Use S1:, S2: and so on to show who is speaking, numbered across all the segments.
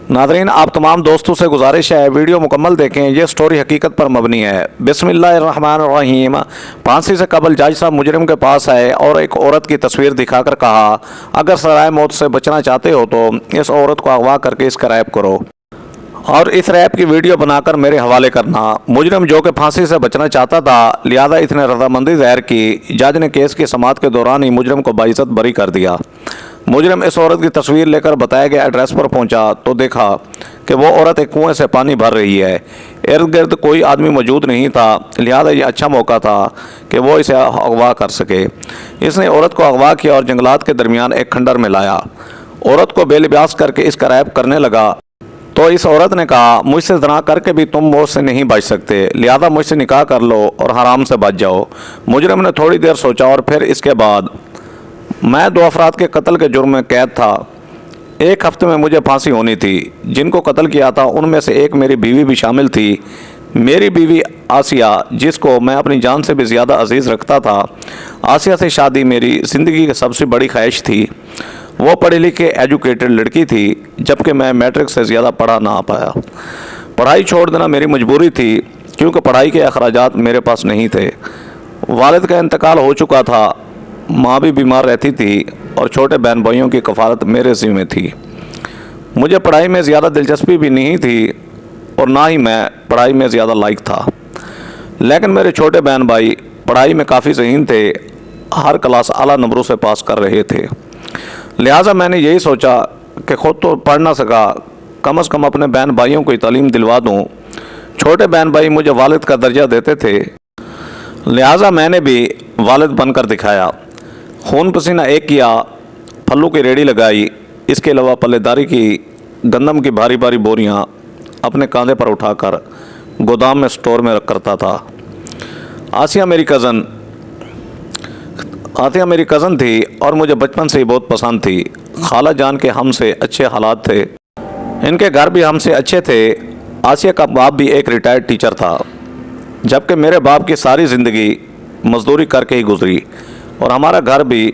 S1: Nadreen, आप तमाम दोस्तों से गुजारिश है वीडियो मुकम्मल देखें। ये स्टोरी हकीकत पर मबनी है। बिस्मिल्लाहिर्रहमानिर्रहीम। फांसी से कबल जज साहब मुजरिम के पास आए और एक औरत की तस्वीर दिखाकर कहा, अगर सराय मौत से बचना चाहते हो तो इस औरत को अगवा करके इसका रैप करो और इस रैप की वीडियो बनाकर मेरे हवाले करना। मुजरिम जो कि फांसी से बचना चाहता था, लिहाजा इतने रजामंदी ज़ाहिर की, जज ने केस की समाअत के दौरान ही मुजरिम को बाइज्जत बरी कर दिया। मुजरिम इस औरत की तस्वीर लेकर बताए गए एड्रेस पर पहुंचा तो देखा कि वो औरत एक कुएं से पानी भर रही है। इर्द गिर्द कोई आदमी मौजूद नहीं था, लिहाजा ये अच्छा मौका था कि वो इसे अगवा कर सके। इसने औरत को अगवा किया और जंगलात के दरमियान एक खंडर में लाया। औरत को बेलिबास करके इसका रैप करने लगा तो इस औरत ने कहा, मुझसे ज़ना करके भी तुम मौत से नहीं बच सकते, लिहाजा मुझसे निकाह कर लो और हराम से बच जाओ। मुजरिम ने थोड़ी देर सोचा और फिर इसके बाद, मैं 2 अफराद के कत्ल के जुर्म में कैद था। 1 हफ्ते में मुझे फांसी होनी थी। जिनको कत्ल किया था उनमें से एक मेरी बीवी भी शामिल थी। मेरी बीवी आसिया, जिसको मैं अपनी जान से भी ज़्यादा अजीज़ रखता था। आसिया से शादी मेरी ज़िंदगी की सबसे बड़ी ख्वाहिश थी। वो पढ़ी लिखी एजुकेटेड लड़की थी, जबकि मैं मैट्रिक से ज़्यादा पढ़ा ना पाया। पढ़ाई छोड़ देना मेरी मजबूरी थी, क्योंकि पढ़ाई के अखराजात मेरे पास नहीं थे। वालिद का इंतकाल हो चुका था, माँ भी बीमार रहती थी और छोटे बहन भाइयों की कफ़ालत मेरे ज़िम्मे थी। मुझे पढ़ाई में ज़्यादा दिलचस्पी भी नहीं थी और ना ही मैं पढ़ाई में ज़्यादा लायक था। लेकिन मेरे छोटे बहन भाई पढ़ाई में काफ़ी ज़हीन थे, हर क्लास आला नंबरों से पास कर रहे थे। लिहाजा मैंने यही सोचा कि ख़ुद तो पढ़ ना सका, कम से कम अपने बहन भाइयों को तालीम दिलवा दूँ। छोटे बहन भाई मुझे वालिद का दर्जा देते थे, लिहाजा मैंने भी वालिद बनकर दिखाया। खून पसीना एक किया, फलों की रेडी लगाई। इसके अलावा पल्लेदारी की गंदम की भारी भारी बोरियां अपने कांधे पर उठाकर गोदाम में स्टोर में रख करता था। आसिया मेरी कज़न थी और मुझे बचपन से ही बहुत पसंद थी। खाला जान के हमसे अच्छे हालात थे, इनके घर भी हमसे अच्छे थे। आसिया का बाप भी एक रिटायर्ड टीचर था, जबकि मेरे बाप की सारी ज़िंदगी मजदूरी करके ही गुजरी। और हमारा घर भी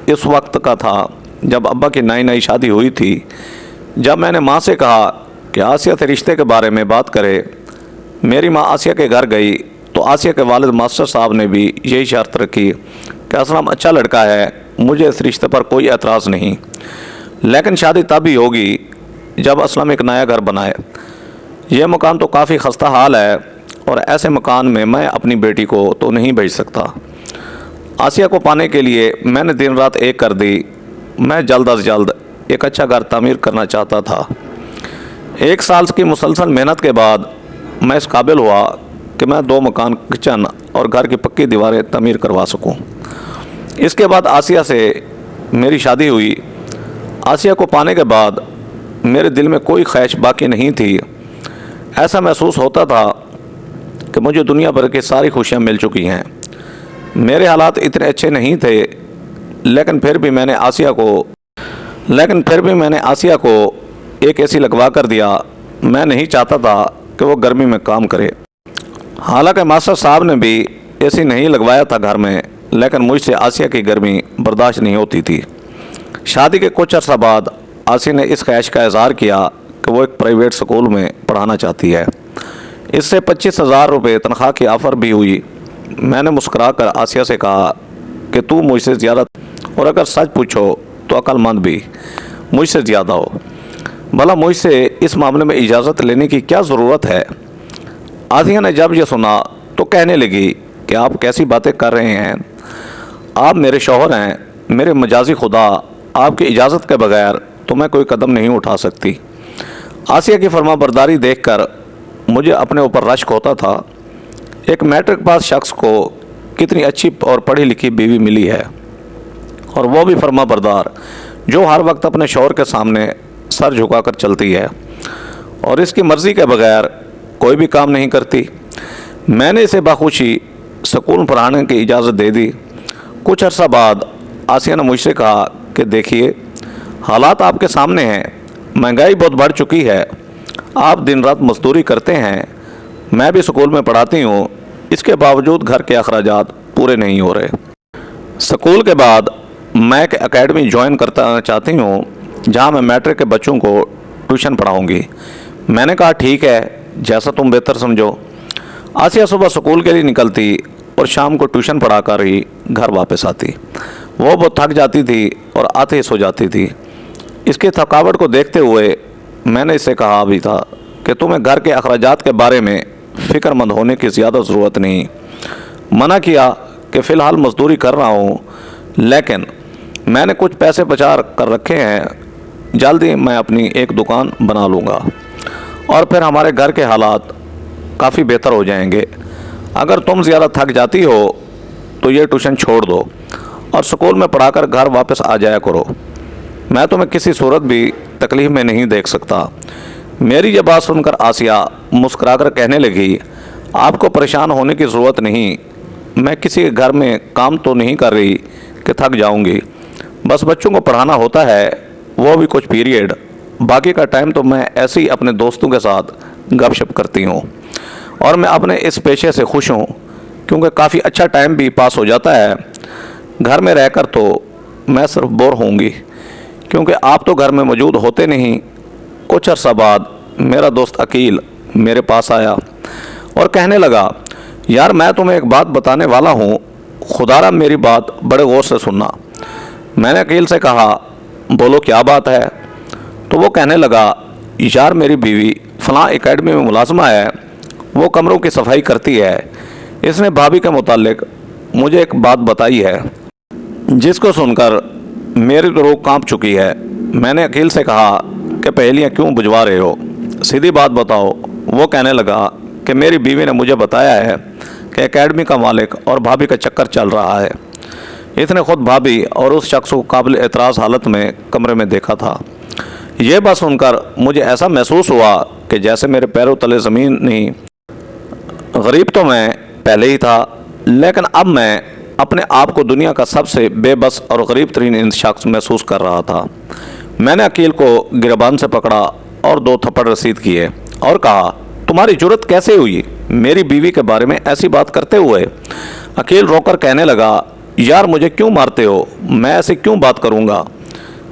S1: इस वक्त का था जब अब्बा की नई नई शादी हुई थी। जब मैंने माँ से कहा कि आसिया से रिश्ते के बारे में बात करे, मेरी माँ आसिया के घर गई तो आसिया के वालिद मास्टर साहब ने भी यही शर्त रखी कि असलम अच्छा लड़का है, मुझे इस रिश्ते पर कोई एतराज़ नहीं, लेकिन शादी तब ही होगी जब असलम एक नया घर बनाए। यह मकान तो काफ़ी खस्ता हाल है और ऐसे मकान में मैं अपनी बेटी को तो नहीं भेज सकता। आसिया को पाने के लिए मैंने दिन रात एक कर दी। मैं जल्द अज जल्द एक अच्छा घर तामीर करना चाहता था। 1 साल की मुसलसल मेहनत के बाद मैं इस काबिल हुआ कि मैं 2 मकान, किचन और घर की पक्की दीवारें तामीर करवा सकूं। इसके बाद आसिया से मेरी शादी हुई। आसिया को पाने के बाद मेरे दिल में कोई ख्वाहिश बाकी नहीं थी। ऐसा महसूस होता था कि मुझे दुनिया भर की सारी खुशियाँ मिल चुकी हैं। मेरे हालात इतने अच्छे नहीं थे, लेकिन फिर भी मैंने आसिया को एक एसी लगवा कर दिया। मैं नहीं चाहता था कि वो गर्मी में काम करे। हालांकि मास्टर साहब ने भी एसी नहीं लगवाया था घर में, लेकिन मुझसे आसिया की गर्मी बर्दाश्त नहीं होती थी। शादी के कुछ अर्सा बाद आसिया ने इस ख्वाहिश का इजहार किया कि वो एक प्राइवेट स्कूल में पढ़ाना चाहती है। इससे 25,000 रुपये तनख्वाह की ऑफ़र भी हुई। मैंने मुस्कुरा कर आसिया से कहा कि तू मुझसे ज़्यादा, और अगर सच पूछो तो अक्लमंद भी मुझसे ज़्यादा हो, भला मुझसे इस मामले में इजाज़त लेने की क्या ज़रूरत है। आसिया ने जब यह सुना तो कहने लगी कि आप कैसी बातें कर रहे हैं, आप मेरे शौहर हैं, मेरे मजाजी खुदा, आपकी इजाज़त के बगैर तो मैं कोई कदम नहीं उठा सकती। आसिया की फरमाबरदारी देखकर मुझे अपने ऊपर रश्क होता था। एक मैट्रिक पास शख्स को कितनी अच्छी और पढ़ी लिखी बीवी मिली है, और वो भी फरमाबरदार, जो हर वक्त अपने शौहर के सामने सर झुकाकर चलती है और इसकी मर्ज़ी के बगैर कोई भी काम नहीं करती। मैंने इसे बाखुशी स्कूल पढ़ाने की इजाज़त दे दी। कुछ अर्सा बाद आसिया ने मुझसे कहा कि देखिए, हालात आपके सामने हैं, महंगाई बहुत बढ़ चुकी है, आप दिन रात मजदूरी करते हैं, मैं भी स्कूल में पढ़ाती हूँ, इसके बावजूद घर के अखराजात पूरे नहीं हो रहे। स्कूल के बाद मैं एक एकेडमी ज्वाइन करना चाहती हूँ, जहाँ मैं मैट्रिक के बच्चों को ट्यूशन पढ़ाऊंगी। मैंने कहा ठीक है, जैसा तुम बेहतर समझो। आसिया सुबह स्कूल के लिए निकलती और शाम को ट्यूशन पढ़ा कर ही घर वापस आती। वो बहुत थक जाती थी और आते ही सो जाती थी। इसकी थकावट को देखते हुए मैंने इससे कहा भी था कि तुम्हें घर के अखराजात के बारे में फ़िक्रमंद होने की ज़्यादा ज़रूरत नहीं। मना किया कि फ़िलहाल मजदूरी कर रहा हूँ, लेकिन मैंने कुछ पैसे बचा कर रखे हैं, जल्दी मैं अपनी एक दुकान बना लूँगा और फिर हमारे घर के हालात काफ़ी बेहतर हो जाएंगे। अगर तुम ज़्यादा थक जाती हो तो ये ट्यूशन छोड़ दो और स्कूल में पढ़ाकर घर वापस आ जाया करो। मैं तुम्हें किसी सूरत भी तकलीफ़ में नहीं देख सकता। मेरी ये बात सुनकर आसिया मुस्कुराकर कहने लगी, आपको परेशान होने की ज़रूरत नहीं। मैं किसी के घर में काम तो नहीं कर रही कि थक जाऊंगी। बस बच्चों को पढ़ाना होता है, वो भी कुछ पीरियड। बाकी का टाइम तो मैं ऐसे ही अपने दोस्तों के साथ गपशप करती हूँ और मैं अपने इस पेशे से खुश हूँ क्योंकि काफ़ी अच्छा टाइम भी पास हो जाता है। घर में रहकर तो मैं सिर्फ बोर होंगी क्योंकि आप तो घर में मौजूद होते नहीं। कुछ अर्सा बाद मेरा दोस्त अकील मेरे पास आया और कहने लगा, यार मैं तुम्हें एक बात बताने वाला हूँ, खुदारा मेरी बात बड़े गौर से सुनना। मैंने अकील से कहा, बोलो क्या बात है। तो वो कहने लगा, यार मेरी बीवी फ़लाँ एकेडमी में मुलाजमा है, वो कमरों की सफाई करती है। इसने भाभी के मुतालिक मुझे एक बात बताई है जिसको सुनकर मेरी तो रूह कांप चुकी है। मैंने अकील से कहा कि पहेलियाँ क्यों बुझवा रहे हो, सीधी बात बताओ। वो कहने लगा कि मेरी बीवी ने मुझे बताया है कि एकेडमी का मालिक और भाभी का चक्कर चल रहा है। इसने खुद भाभी और उस शख्स को काबिल एतराज़ हालत में कमरे में देखा था। ये बात सुनकर मुझे ऐसा महसूस हुआ कि जैसे मेरे पैरों तले ज़मीन नहीं। गरीब तो मैं पहले ही था, लेकिन अब मैं अपने आप को दुनिया का सबसे बेबस और गरीब तरीन शख्स महसूस कर रहा था। मैंने अकील को गिरबान से पकड़ा और 2 थप्पड़ रसीद किए और कहा, तुम्हारी जुर्रत कैसे हुई मेरी बीवी के बारे में ऐसी बात करते हुए। अकील रोकर कहने लगा, यार मुझे क्यों मारते हो, मैं ऐसे क्यों बात करूँगा।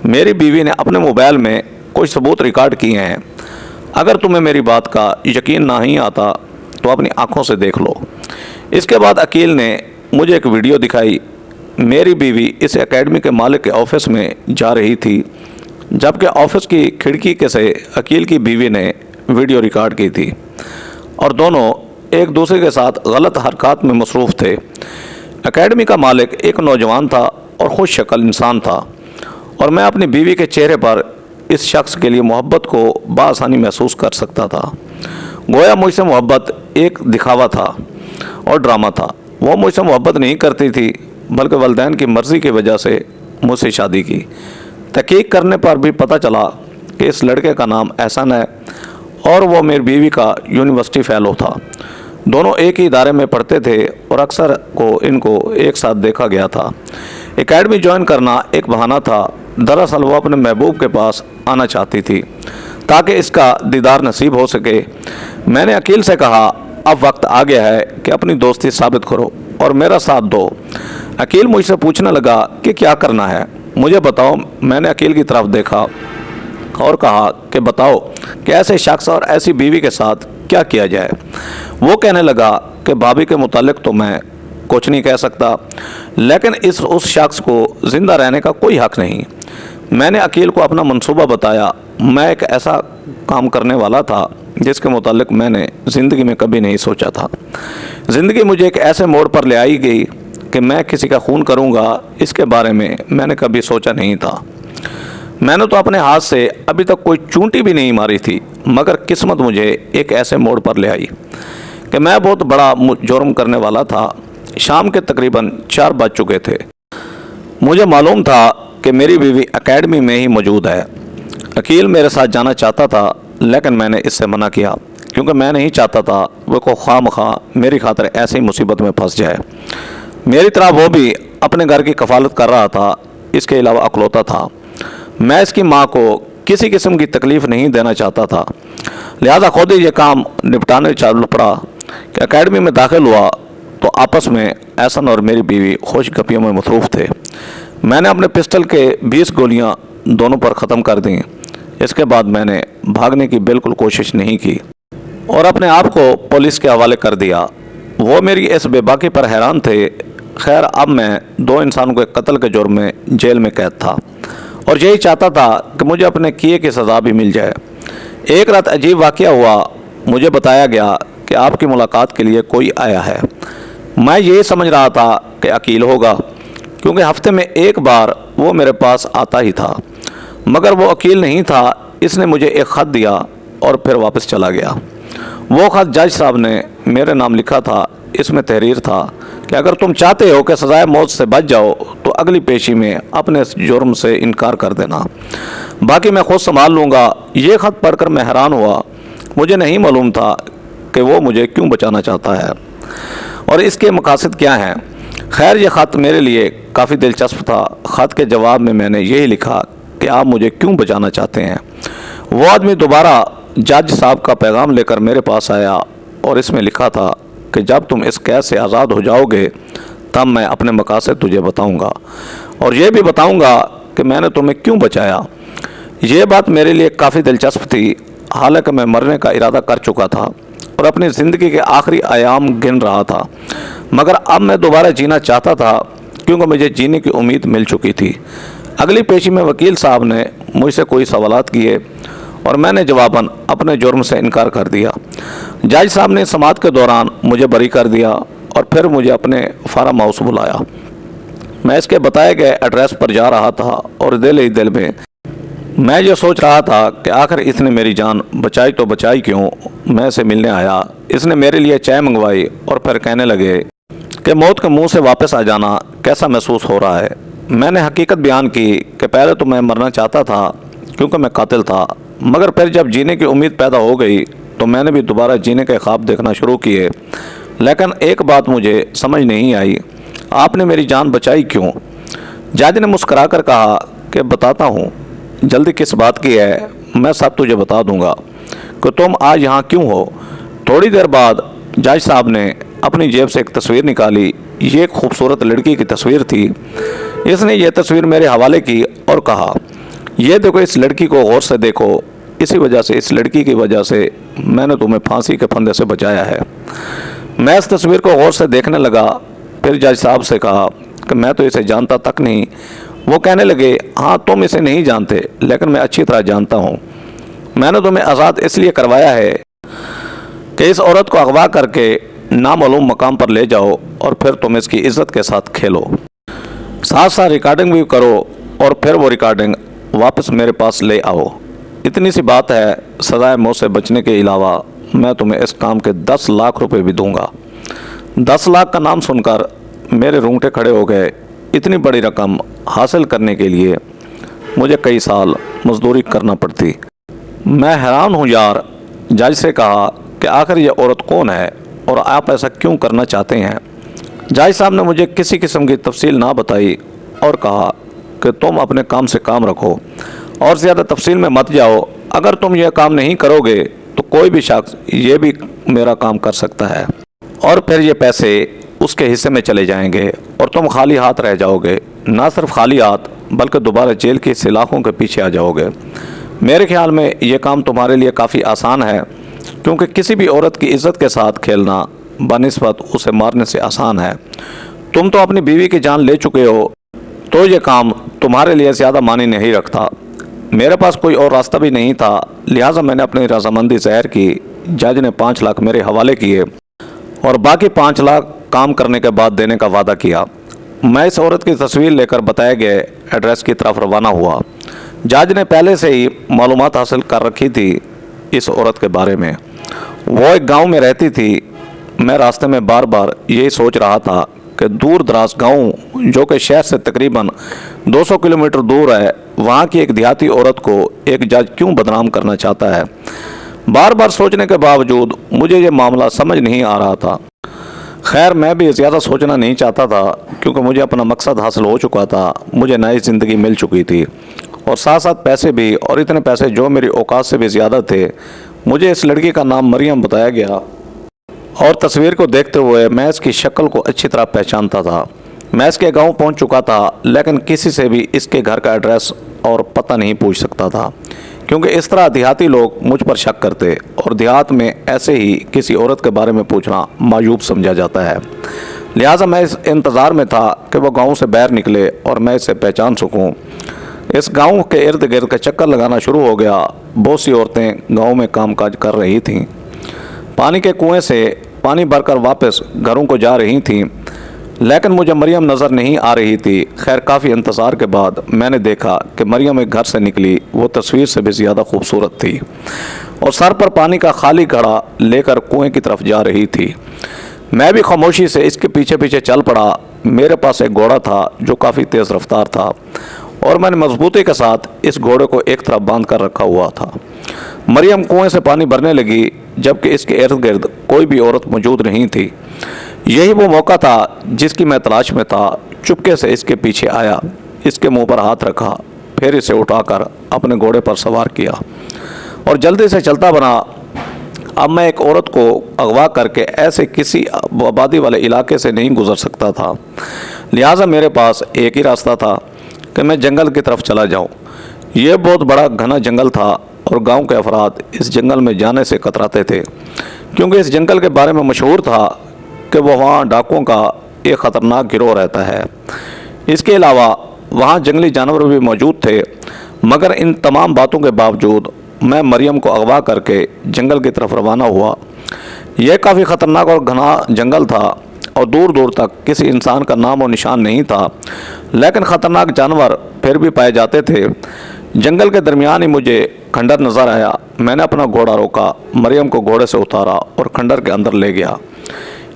S1: मेरी बीवी ने अपने मोबाइल में कुछ सबूत रिकॉर्ड किए हैं। अगर तुम्हें मेरी बात का यकीन नहीं आता तो अपनी आंखों से देख लो। इसके बाद अकील ने मुझे एक वीडियो दिखाई। मेरी बीवी इस एकेडमी के मालिक के ऑफिस में जा रही थी, जबकि ऑफिस की खिड़की के से अकील की बीवी ने वीडियो रिकॉर्ड की थी और दोनों एक दूसरे के साथ गलत हरकत में मसरूफ़ थे। एकेडमी का मालिक एक नौजवान था और खुश शक्ल इंसान था और मैं अपनी बीवी के चेहरे पर इस शख्स के लिए मोहब्बत को बआसानी महसूस कर सकता था। गोया मुझसे मोहब्बत एक दिखावा था और ड्रामा था। वो मुझसे मोहब्बत नहीं करती थी, बल्कि वालिदैन की मर्ज़ी की वजह से मुझसे शादी की। तहकीक करने पर भी पता चला कि इस लड़के का नाम एहसन है और वो मेरी बीवी का यूनिवर्सिटी फ़ेलो था। दोनों एक ही इदारे में पढ़ते थे और अक्सर को इनको एक साथ देखा गया था। एकेडमी ज्वाइन करना एक बहाना था। दरअसल वो अपने महबूब के पास आना चाहती थी ताकि इसका दीदार नसीब हो सके। मैंने अकील से कहा, अब वक्त आ गया है कि अपनी दोस्ती साबित करो और मेरा साथ दो। अकील मुझसे पूछने लगा कि क्या करना है, मुझे बताओ। मैंने अकील की तरफ देखा और कहा कि बताओ कि ऐसे शख्स और ऐसी बीवी के साथ क्या किया जाए। वो कहने लगा कि भाभी के मुतालिक तो मैं कुछ नहीं कह सकता, लेकिन उस शख्स को ज़िंदा रहने का कोई हक़ नहीं। मैंने अकील को अपना मंसूबा बताया। मैं एक ऐसा काम करने वाला था जिसके मुतालिक मैंने ज़िंदगी में कभी नहीं सोचा था। ज़िंदगी मुझे एक ऐसे मोड़ पर ले आई गई कि मैं किसी का खून करूँगा, इसके बारे में मैंने कभी सोचा नहीं था। मैंने तो अपने हाथ से अभी तक कोई चूंटी भी नहीं मारी थी, मगर किस्मत मुझे एक ऐसे मोड़ पर ले आई कि मैं बहुत बड़ा जुर्म करने वाला था। शाम के तकरीबन 4 बज चुके थे। मुझे मालूम था कि मेरी बीवी एकेडमी में ही मौजूद है। अकील मेरे साथ जाना चाहता था, लेकिन मैंने इससे मना किया क्योंकि मैं नहीं चाहता था वो को खामखा मेरी खातिर ऐसी मुसीबत में फंस जाए। मेरी तरह वो भी अपने घर की कफालत कर रहा था, इसके अलावा अकलौता था। मैं इसकी माँ को किसी किस्म की तकलीफ़ नहीं देना चाहता था, लिहाजा खुद ही ये काम निपटाने चल पड़ा कि एकेडमी में दाखिल हुआ तो आपस में एहसन और मेरी बीवी खुश गपियों में मसरूफ़ थे। मैंने अपने पिस्टल के 20 गोलियां दोनों पर ख़त्म कर दी। इसके बाद मैंने भागने की बिल्कुल कोशिश नहीं की और अपने आप को पुलिस के हवाले कर दिया। वो मेरी इस बेबाकी पर हैरान थे। खैर, अब मैं 2 इंसानों के कत्ल के जुर्म में जेल में कैद था और यही चाहता था कि मुझे अपने किए की सज़ा भी मिल जाए। एक रात अजीब वाक़या हुआ। मुझे बताया गया कि आपकी मुलाकात के लिए कोई आया है। मैं ये समझ रहा था कि अकील होगा, क्योंकि हफ्ते में एक बार वो मेरे पास आता ही था, मगर वो अकील नहीं था। इसने मुझे एक ख़त दिया और फिर वापस चला गया। वो ख़त जज साहब ने मेरे नाम लिखा था। इसमें तहरीर था कि अगर तुम चाहते हो कि सज़ाए मौत से बच जाओ तो अगली पेशी में अपने इस जुर्म से इनकार कर देना, बाकी मैं खुद संभाल लूँगा। ये ख़त पढ़कर मैं हैरान हुआ। मुझे नहीं मालूम था कि वो मुझे क्यों बचाना चाहता है और इसके मकासद क्या हैं। खैर, ये ख़त मेरे लिए काफ़ी दिलचस्प था। ख़त के जवाब में मैंने यही लिखा कि आप मुझे क्यों बचाना चाहते हैं। वो आदमी दोबारा जज साहब का पैगाम लेकर मेरे पास आया और इसमें लिखा था कि जब तुम इस कैद से आज़ाद हो जाओगे तब मैं अपने मकासद तुझे बताऊंगा और ये भी बताऊंगा कि मैंने तुम्हें क्यों बचाया। ये बात मेरे लिए काफ़ी दिलचस्प थी। हालांकि मैं मरने का इरादा कर चुका था और अपनी ज़िंदगी के आखिरी आयाम गिन रहा था, मगर अब मैं दोबारा जीना चाहता था क्योंकि मुझे जीने की उम्मीद मिल चुकी थी। अगली पेशी में वकील साहब ने मुझसे कोई सवालात किए और मैंने जवाबन अपने जुर्म से इनकार कर दिया। जज साहब ने समाअत के दौरान मुझे बरी कर दिया और फिर मुझे अपने फार्म हाउस बुलाया। मैं इसके बताए गए एड्रेस पर जा रहा था और दिल ही दिल में मैं ये सोच रहा था कि आखिर इसने मेरी जान बचाई तो बचाई क्यों। मैं इसे मिलने आया। इसने मेरे लिए चाय मंगवाई और फिर कहने लगे कि मौत के मुंह से वापस आ जाना कैसा महसूस हो रहा है। मैंने हकीकत बयान की कि पहले तो मैं मरना चाहता था क्योंकि मैं कातिल था, मगर फिर जब जीने की उम्मीद पैदा हो गई तो मैंने भी दोबारा जीने के ख्वाब देखना शुरू किए। लेकिन एक बात मुझे समझ नहीं आई, आपने मेरी जान बचाई क्यों। जज ने मुस्करा कर कहा कि बताता हूँ, जल्दी किस बात की है, मैं सब तुझे बता दूंगा कि तुम आज यहाँ क्यों हो। थोड़ी देर बाद जज साहब ने अपनी जेब से एक तस्वीर निकाली। ये एक खूबसूरत लड़की की तस्वीर थी। इसने ये तस्वीर मेरे हवाले की और कहा, ये देखो, इस लड़की को गौर से देखो। इसी वजह से, इस लड़की की वजह से मैंने तुम्हें फांसी के फंदे से बचाया है। मैं इस तस्वीर को गौर से देखने लगा। फिर जज साहब से कहा कि मैं तो इसे जानता तक नहीं। वो कहने लगे, हाँ, तुम इसे नहीं जानते, लेकिन मैं अच्छी तरह जानता हूँ। मैंने तुम्हें आज़ाद इसलिए करवाया है कि इस औरत को अगवा करके नामालूम मकाम पर ले जाओ और फिर तुम इसकी इज्जत के साथ खेलो, साथ साथ रिकॉर्डिंग भी करो और फिर वो रिकॉर्डिंग वापस मेरे पास ले आओ। इतनी सी बात है। सज़ाए मौत से बचने के अलावा मैं तुम्हें इस काम के 10 लाख रुपए भी दूंगा। 10 लाख का नाम सुनकर मेरे रूंगटे खड़े हो गए। इतनी बड़ी रकम हासिल करने के लिए मुझे कई साल मजदूरी करना पड़ती। मैं हैरान हूँ यार। जज से कहा कि आखिर ये औरत कौन है और आप ऐसा क्यों करना चाहते हैं। जज साहब ने मुझे किसी किस्म की तफसील ना बताई और कहा कि तुम अपने काम से काम रखो और ज़्यादा तफसील में मत जाओ। अगर तुम यह काम नहीं करोगे तो कोई भी शख्स ये भी मेरा काम कर सकता है और फिर ये पैसे उसके हिस्से में चले जाएंगे और तुम खाली हाथ रह जाओगे। ना सिर्फ खाली हाथ बल्कि दोबारा जेल की सलाखों के पीछे आ जाओगे। मेरे ख्याल में ये काम तुम्हारे लिए काफ़ी आसान है, क्योंकि किसी भी औरत की इज़्ज़त के साथ खेलना बनिस्बत उसे मारने से आसान है। तुम तो अपनी बीवी की जान ले चुके हो, तो ये काम तुम्हारे लिए ज़्यादा मानी नहीं रखता। मेरे पास कोई और रास्ता भी नहीं था, लिहाजा मैंने अपनी रजामंदी ज़ाहिर की। जज ने 5 लाख मेरे हवाले किए और बाकी 5 लाख काम करने के बाद देने का वादा किया। मैं इस औरत की तस्वीर लेकर बताए गए एड्रेस की तरफ रवाना हुआ। जज ने पहले से ही मालूमात हासिल कर रखी थी इस औरत के बारे में। वो एक गांव में रहती थी। मैं रास्ते में बार बार यही सोच रहा था कि दूर दराज गाँव, जो कि शहर से तकरीबन 200 किलोमीटर दूर है, वहाँ की एक देहाती औरत को एक जज क्यों बदनाम करना चाहता है। बार बार सोचने के बावजूद मुझे ये मामला समझ नहीं आ रहा था। खैर, मैं भी ज़्यादा सोचना नहीं चाहता था, क्योंकि मुझे अपना मकसद हासिल हो चुका था। मुझे नई ज़िंदगी मिल चुकी थी और साथ साथ पैसे भी, और इतने पैसे जो मेरी औकात से भी ज़्यादा थे। मुझे इस लड़की का नाम मरियम बताया गया और तस्वीर को देखते हुए मैं इसकी शक्ल को अच्छी तरह पहचानता था। मैं इसके गांव पहुंच चुका था, लेकिन किसी से भी इसके घर का एड्रेस और पता नहीं पूछ सकता था। क्योंकि इस तरह देहाती लोग मुझ पर शक करते और देहात में ऐसे ही किसी औरत के बारे में पूछना मायूब समझा जाता है। लिहाजा मैं इस इंतज़ार में था कि वो गांव से बाहर निकले और मैं इसे पहचान सकूं। इस गांव के इर्द गिर्द का चक्कर लगाना शुरू हो गया। बहुत सी औरतें गांव में कामकाज कर रही थीं, पानी के कुएं से पानी भरकर वापस घरों को जा रही थीं, लेकिन मुझे मरियम नज़र नहीं आ रही थी। खैर काफ़ी इंतज़ार के बाद मैंने देखा कि मरियम एक घर से निकली। वो तस्वीर से भी ज़्यादा खूबसूरत थी और सर पर पानी का खाली घड़ा लेकर कुएं की तरफ जा रही थी। मैं भी खामोशी से इसके पीछे पीछे चल पड़ा। मेरे पास एक घोड़ा था जो काफ़ी तेज़ रफ्तार था और मैंने मजबूती के साथ इस घोड़े को एक तरफ बांध कर रखा हुआ था। मरियम कुएं से पानी भरने लगी, जबकि इसके इर्द गिर्द कोई भी औरत मौजूद नहीं थी। यही वो मौका था जिसकी मैं तलाश में था। चुपके से इसके पीछे आया, इसके मुंह पर हाथ रखा, फिर इसे उठाकर अपने घोड़े पर सवार किया और जल्दी से चलता बना। अब मैं एक औरत को अगवा करके ऐसे किसी आबादी वाले इलाके से नहीं गुजर सकता था। लिहाजा मेरे पास एक ही रास्ता था कि मैं जंगल की तरफ चला जाऊं। यह बहुत बड़ा घना जंगल था और गांव के अफराद इस जंगल में जाने से कतराते थे, क्योंकि इस जंगल के बारे में मशहूर था कि वहाँ डाकुओं का एक ख़तरनाक गिरोह रहता है। इसके अलावा वहाँ जंगली जानवर भी मौजूद थे। मगर इन तमाम बातों के बावजूद मैं मरियम को अगवा करके जंगल की तरफ रवाना हुआ। यह काफ़ी ख़तरनाक और घना जंगल था और दूर दूर तक किसी इंसान का नाम और निशान नहीं था, लेकिन ख़तरनाक जानवर फिर भी पाए जाते थे। जंगल के दरमियान ही मुझे खंडर नज़र आया। मैंने अपना घोड़ा रोका, मरियम को घोड़े से उतारा और खंडर के अंदर ले गया।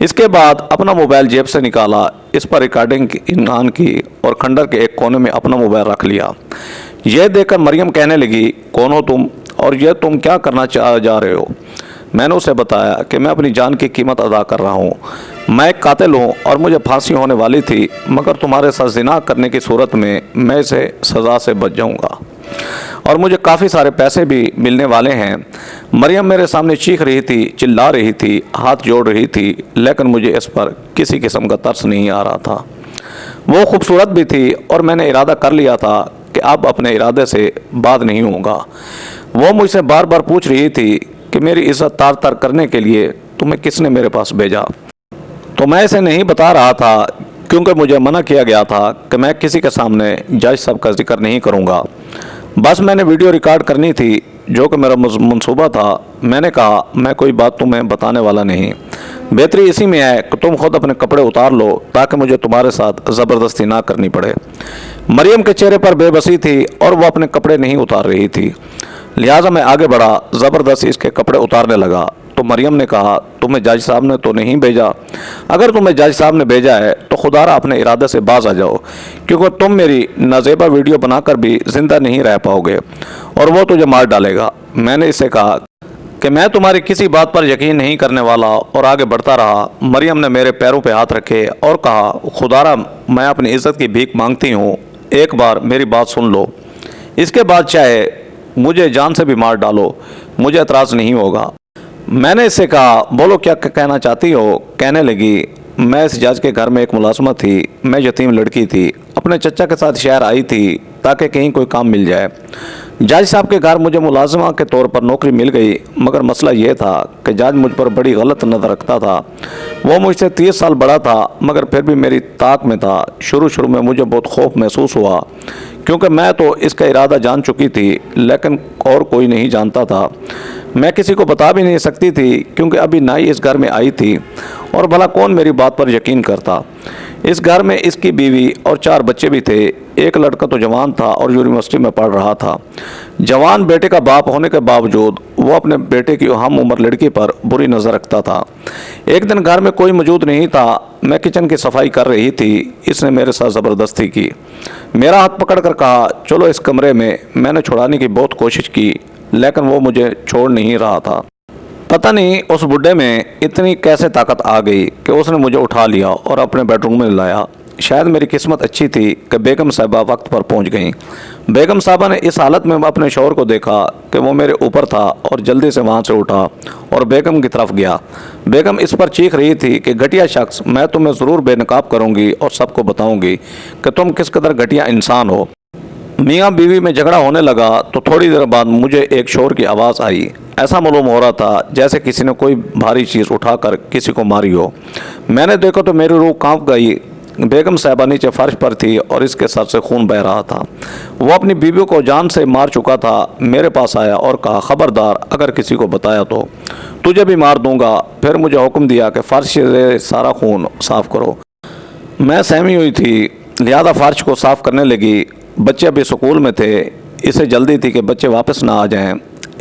S1: इसके बाद अपना मोबाइल जेब से निकाला, इस पर रिकॉर्डिंग ऑन की और खंडर के एक कोने में अपना मोबाइल रख लिया। यह देखकर मरियम कहने लगी, कौन हो तुम और यह तुम क्या करना जा रहे हो? मैंने उसे बताया कि मैं अपनी जान की कीमत अदा कर रहा हूँ। मैं एक कातिल हूँ और मुझे फांसी होने वाली थी, मगर तुम्हारे साथ ज़िना करने की सूरत में मैं इसे सज़ा से बच जाऊँगा और मुझे काफ़ी सारे पैसे भी मिलने वाले हैं। मरियम मेरे सामने चीख रही थी, चिल्ला रही थी, हाथ जोड़ रही थी, लेकिन मुझे इस पर किसी किस्म का तरस नहीं आ रहा था। वो खूबसूरत भी थी और मैंने इरादा कर लिया था कि अब अपने इरादे से बात नहीं होगा। वो मुझसे बार बार पूछ रही थी कि मेरी इज़्ज़त तार तार करने के लिए तुम्हें किसने मेरे पास भेजा? तो मैं इसे नहीं बता रहा था, क्योंकि मुझे मना किया गया था कि मैं किसी के सामने जज साहब का जिक्र नहीं करूँगा। बस मैंने वीडियो रिकॉर्ड करनी थी, जो कि मेरा मंसूबा था। मैंने कहा, मैं कोई बात तुम्हें बताने वाला नहीं। बेहतरी इसी में है कि तुम खुद अपने कपड़े उतार लो, ताकि मुझे तुम्हारे साथ ज़बरदस्ती ना करनी पड़े। मरियम के चेहरे पर बेबसी थी और वो अपने कपड़े नहीं उतार रही थी। लिहाजा मैं आगे बढ़ा, ज़बरदस्ती इसके कपड़े उतारने लगा। तो मरियम ने कहा, तुम्हें जज साहब ने तो नहीं भेजा? अगर तुम्हें जज साहब ने भेजा है तो खुदारा अपने इरादे से बाज आ जाओ, क्योंकि तुम मेरी नाजेबा वीडियो बनाकर भी ज़िंदा नहीं रह पाओगे और वो तुझे मार डालेगा। मैंने इसे कहा कि मैं तुम्हारी किसी बात पर यकीन नहीं करने वाला और आगे बढ़ता रहा। मरियम ने मेरे पैरों पे हाथ रखे और कहा, खुदारा मैं अपनी इज़्ज़त की भीख मांगती हूँ, एक बार मेरी बात सुन लो। इसके बाद चाहे मुझे जान से भी मार डालो, मुझे एतराज़ नहीं होगा। मैंने इससे कहा, बोलो क्या कहना चाहती हो? कहने लगी, मैं इस जज के घर में एक मुलाजमत थी। मैं यतीम लड़की थी, अपने चचा के साथ शहर आई थी ताकि कहीं कोई काम मिल जाए। जज साहब के घर मुझे मुलाजमा के तौर पर नौकरी मिल गई, मगर मसला ये था कि जज मुझ पर बड़ी गलत नज़र रखता था। वो मुझसे 30 साल बड़ा था, मगर फिर भी मेरी ताक में था। शुरू में मुझे बहुत खौफ महसूस हुआ, क्योंकि मैं तो इसका इरादा जान चुकी थी, लेकिन और कोई नहीं जानता था। मैं किसी को बता भी नहीं सकती थी, क्योंकि अभी नाई इस घर में आई थी और भला कौन मेरी बात पर यकीन करता। इस घर में इसकी बीवी और 4 बच्चे भी थे। एक लड़का तो जवान था और यूनिवर्सिटी में पढ़ रहा था। जवान बेटे का बाप होने के बावजूद वो अपने बेटे की हम उम्र लड़की पर बुरी नज़र रखता था। एक दिन घर में कोई मौजूद नहीं था। मैं किचन की सफाई कर रही थी। इसने मेरे साथ ज़बरदस्ती की। मेरा हाथ पकड़ कर कहा, चलो इस कमरे में। मैंने छुड़ाने की बहुत कोशिश की, लेकिन वो मुझे छोड़ नहीं रहा था। पता नहीं उस बुढ़े में इतनी कैसे ताकत आ गई कि उसने मुझे उठा लिया और अपने बेडरूम में लाया। शायद मेरी किस्मत अच्छी थी कि बेगम साहिबा वक्त पर पहुंच गईं। बेगम साहिबा ने इस हालत में अपने शौहर को देखा कि वो मेरे ऊपर था और जल्दी से वहां से उठा और बेगम की तरफ गया। बेगम इस पर चीख रही थी कि घटिया शख्स, मैं तुम्हें ज़रूर बेनकाब करूंगी और सबको बताऊंगी कि तुम किस कदर घटिया इंसान हो। मियाँ बीवी में झगड़ा होने लगा तो थोड़ी देर बाद मुझे एक शोर की आवाज़ आई। ऐसा मालूम हो रहा था जैसे किसी ने कोई भारी चीज़ उठाकर किसी को मारी हो। मैंने देखा तो मेरी रूह कांप गई। बेगम साहिबा नीचे फर्श पर थी और इसके सर से खून बह रहा था। वो अपनी बीवी को जान से मार चुका था। मेरे पास आया और कहा, खबरदार अगर किसी को बताया तो तुझे भी मार दूंगा। फिर मुझे हुक्म दिया कि फर्श से सारा खून साफ़ करो। मैं सहमी हुई थी, लिहाजा फर्श को साफ़ करने लगी। बच्चे अभी स्कूल में थे, इसे जल्दी थी कि बच्चे वापस ना आ जाएं।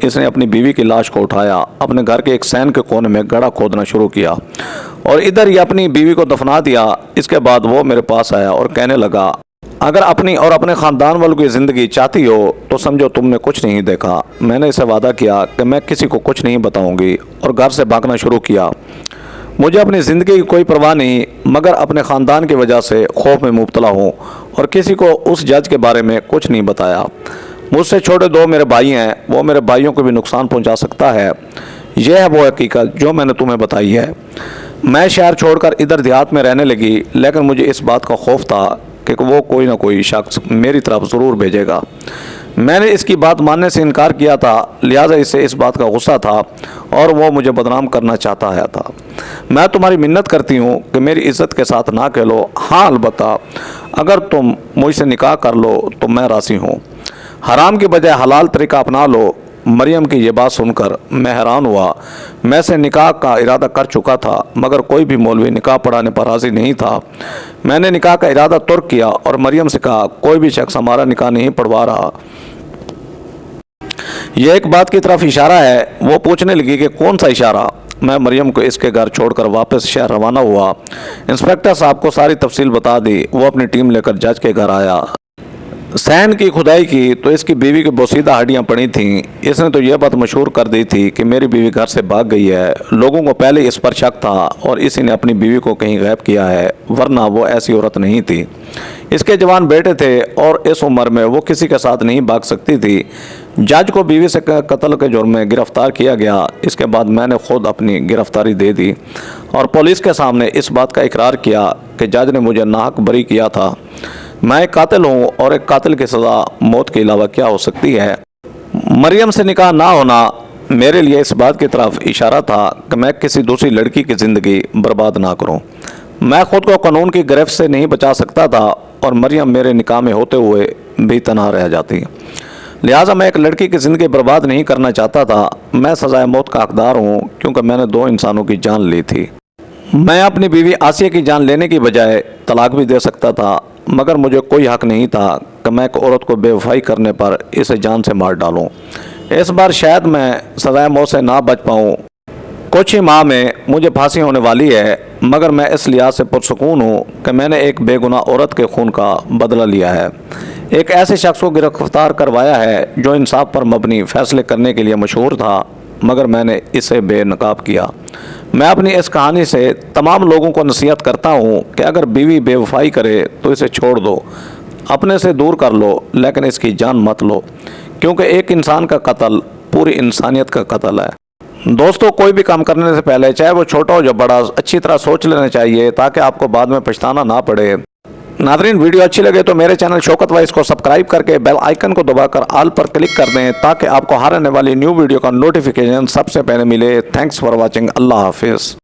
S1: इसने अपनी बीवी की लाश को उठाया, अपने घर के एक सैन के कोने में गड्ढा खोदना शुरू किया और इधर ही अपनी बीवी को दफना दिया। इसके बाद वो मेरे पास आया और कहने लगा, अगर अपनी और अपने ख़ानदान वालों की ज़िंदगी चाहती हो तो समझो तुमने कुछ नहीं देखा। मैंने इसे वादा किया कि मैं किसी को कुछ नहीं बताऊंगी और घर से भागना शुरू किया। मुझे अपनी ज़िंदगी की कोई परवाह नहीं, मगर अपने ख़ानदान की वजह से खौफ में मुब्तला हूँ और किसी को उस जज के बारे में कुछ नहीं बताया। मुझसे छोटे दो मेरे भाई हैं, वो मेरे भाइयों को भी नुकसान पहुंचा सकता है। यह है वो हकीकत जो मैंने तुम्हें बताई है। मैं शहर छोड़कर इधर देहात में रहने लगी, लेकिन मुझे इस बात का खौफ था कि वो कोई ना कोई शख्स मेरी तरफ ज़रूर भेजेगा। मैंने इसकी बात मानने से इनकार किया था, लिहाजा इससे इस बात का गुस्सा था और वो मुझे बदनाम करना चाहता है था। मैं तुम्हारी मिन्नत करती हूँ कि मेरी इज़्ज़त के साथ ना खेलो। हाँ, अलबत्ता अगर तुम मुझसे निकाह कर लो तो मैं राज़ी हूँ। हराम की बजाय हलाल तरीका अपना लो। मरियम की ये बात सुनकर मैं हैरान हुआ। मैं से निकाह का इरादा कर चुका था, मगर कोई भी मौलवी निकाह पढ़ाने पर राज़ी नहीं था। मैंने निकाह का इरादा तुर्क किया और मरियम से कहा, कोई भी शख्स हमारा निकाह नहीं पढ़वा रहा। यह एक बात की तरफ इशारा है। वो पूछने लगी कि कौन सा इशारा। मैं मरियम को इसके घर छोड़कर वापस शहर रवाना हुआ। इंस्पेक्टर साहब को सारी तफसील बता दी। वो अपनी टीम लेकर जज के घर आया। सैन की खुदाई की तो इसकी बीवी की बोसीदा हड्डियाँ पड़ी थीं। इसने तो यह बात मशहूर कर दी थी कि मेरी बीवी घर से भाग गई है। लोगों को पहले इस पर शक था और इसी ने अपनी बीवी को कहीं गायब किया है, वरना वो ऐसी औरत नहीं थी। इसके जवान बेटे थे और इस उम्र में वो किसी के साथ नहीं भाग सकती थी। जज को बीवी से कत्ल के जुर्म में गिरफ्तार किया गया। इसके बाद मैंने खुद अपनी गिरफ्तारी दे दी और पुलिस के सामने इस बात का इकरार किया कि जज ने मुझे नाहक बरी किया था। मैं एक कातिल हूँ और एक कातिल की सज़ा मौत के अलावा क्या हो सकती है। मरियम से निकाह ना होना मेरे लिए इस बात की तरफ इशारा था कि मैं किसी दूसरी लड़की की ज़िंदगी बर्बाद ना करूँ। मैं खुद को कानून की गिरफ्त से नहीं बचा सकता था और मरियम मेरे निकाह में होते हुए भी तनहा रह जाती। लिहाजा मैं एक लड़की की ज़िंदगी बर्बाद नहीं करना चाहता था। मैं सज़ाए मौत का हकदार हूँ क्योंकि मैंने दो इंसानों की जान ली थी। मैं अपनी बीवी आसिया की जान लेने की बजाय तलाक भी दे सकता था, मगर मुझे कोई हक नहीं था कि मैं एक औरत को बेवफाई करने पर इसे जान से मार डालूं। इस बार शायद मैं सज़ाए मौत से ना बच पाऊं। कुछ ही माह में मुझे फांसी होने वाली है, मगर मैं इस लिहाज से पुरसुकून हूँ कि मैंने एक बेगुनाह औरत के खून का बदला लिया है। एक ऐसे शख्स को गिरफ्तार करवाया है जो इंसाफ पर मबनी फैसले करने के लिए मशहूर था, मगर मैंने इसे बेनकाब किया। मैं अपनी इस कहानी से तमाम लोगों को नसीहत करता हूँ कि अगर बीवी बेवफाई करे तो इसे छोड़ दो, अपने से दूर कर लो, लेकिन इसकी जान मत लो, क्योंकि एक इंसान का कत्ल पूरी इंसानियत का कत्ल है। दोस्तों, कोई भी काम करने से पहले, चाहे वो छोटा हो या बड़ा, अच्छी तरह सोच लेना चाहिए ताकि आपको बाद में पछताना ना पड़े। नादरीन, वीडियो अच्छी लगे तो मेरे चैनल शौकत वाइस को सब्सक्राइब करके बेल आइकन को दबाकर ऑल पर क्लिक कर दें ताकि आपको हर आने वाली न्यू वीडियो का नोटिफिकेशन सबसे पहले मिले। Thanks for watching. अल्लाह हाफिज़।